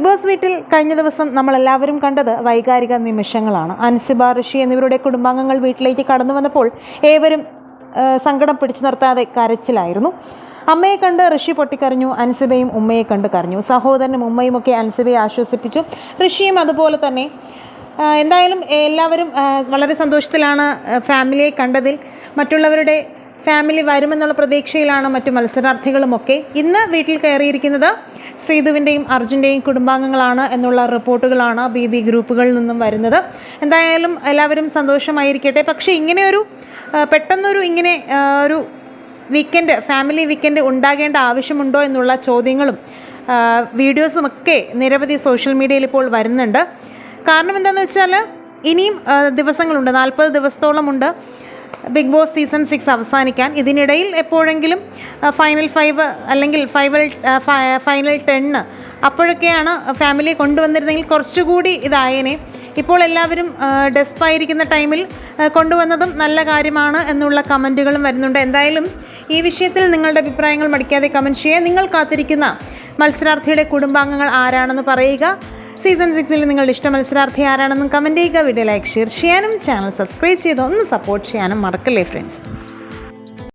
Big boss വീട്ടിൽ കഴിഞ്ഞ ദിവസം നമ്മളെല്ലാവരും കണ്ടത് വൈകാരിക നിമിഷങ്ങളാണ്. അൻസിബ, ഋഷി എന്നിവരുടെ കുടുംബാംഗങ്ങൾ വീട്ടിലേക്ക് കടന്നു വന്നപ്പോൾ ഏവരും സങ്കടം പിടിച്ചു നിർത്താതെ കരച്ചിലായിരുന്നു. അമ്മയെ കണ്ട് ഋഷി പൊട്ടിക്കരഞ്ഞു, അൻസിബയും ഉമ്മയെ കണ്ട് കരഞ്ഞു. സഹോദരനും ഉമ്മയും ഒക്കെ അൻസിബയെ ആശ്വസിപ്പിച്ചു, ഋഷിയും അതുപോലെ തന്നെ. എന്തായാലും എല്ലാവരും വളരെ സന്തോഷത്തിലാണ് ഫാമിലിയെ കണ്ടതിൽ. മറ്റുള്ളവരുടെ ഫാമിലി വരുമെന്നുള്ള പ്രതീക്ഷയിലാണ് മറ്റു മത്സരാർത്ഥികളുമൊക്കെ. ഇന്ന് വീട്ടിൽ കയറിയിരിക്കുന്നത് ശ്രീധുവിൻ്റെയും അർജുൻ്റെയും കുടുംബാംഗങ്ങളാണ് എന്നുള്ള റിപ്പോർട്ടുകളാണ് BB ഗ്രൂപ്പുകളിൽ നിന്നും വരുന്നത്. എന്തായാലും എല്ലാവരും സന്തോഷമായിരിക്കട്ടെ. പക്ഷേ ഇങ്ങനെയൊരു പെട്ടെന്നൊരു ഒരു വീക്കെൻഡ്, ഫാമിലി വീക്കെൻഡ് ഉണ്ടാകേണ്ട ആവശ്യമുണ്ടോ എന്നുള്ള ചോദ്യങ്ങളും വീഡിയോസുമൊക്കെ നിരവധി സോഷ്യൽ മീഡിയയിൽ ഇപ്പോൾ വരുന്നുണ്ട്. കാരണം എന്താണെന്ന് വെച്ചാൽ ഇനിയും ദിവസങ്ങളുണ്ട്, 40 ദിവസത്തോളമുണ്ട് ബിഗ് ബോസ് സീസൺ 6 അവസാനിക്കാൻ. ഇതിനിടയിൽ എപ്പോഴെങ്കിലും ഫൈനൽ 5 അല്ലെങ്കിൽ ഫൈനൽ 10 അപ്പോഴൊക്കെയാണ് ഫാമിലിയെ കൊണ്ടുവന്നിരുന്നെങ്കിൽ കുറച്ചുകൂടി ഇതായേനെ. ഇപ്പോൾ എല്ലാവരും ഡെസ്പായിരിക്കുന്ന ടൈമിൽ കൊണ്ടുവന്നതും നല്ല കാര്യമാണ് എന്നുള്ള കമൻറ്റുകളും വരുന്നുണ്ട്. എന്തായാലും ഈ വിഷയത്തിൽ നിങ്ങളുടെ അഭിപ്രായങ്ങൾ മടിക്കാതെ കമൻറ്റ് ചെയ്യുക. നിങ്ങൾ കാത്തിരിക്കുന്ന മത്സരാർത്ഥിയുടെ കുടുംബാംഗങ്ങൾ ആരാണെന്ന് പറയുക. സീസൺ 6 നിങ്ങളുടെ ഇഷ്ട മത്സരാർത്ഥി ആരാണെന്നും കമൻറ്റ് ചെയ്യുക. വീഡിയോ ലൈക്ക്, ഷെയർ ചെയ്യാനും ചാനൽ സബ്സ്ക്രൈബ് ചെയ്ത് ഒന്ന് സപ്പോർട്ട് ചെയ്യാനും മറക്കല്ലേ ഫ്രണ്ട്സ്.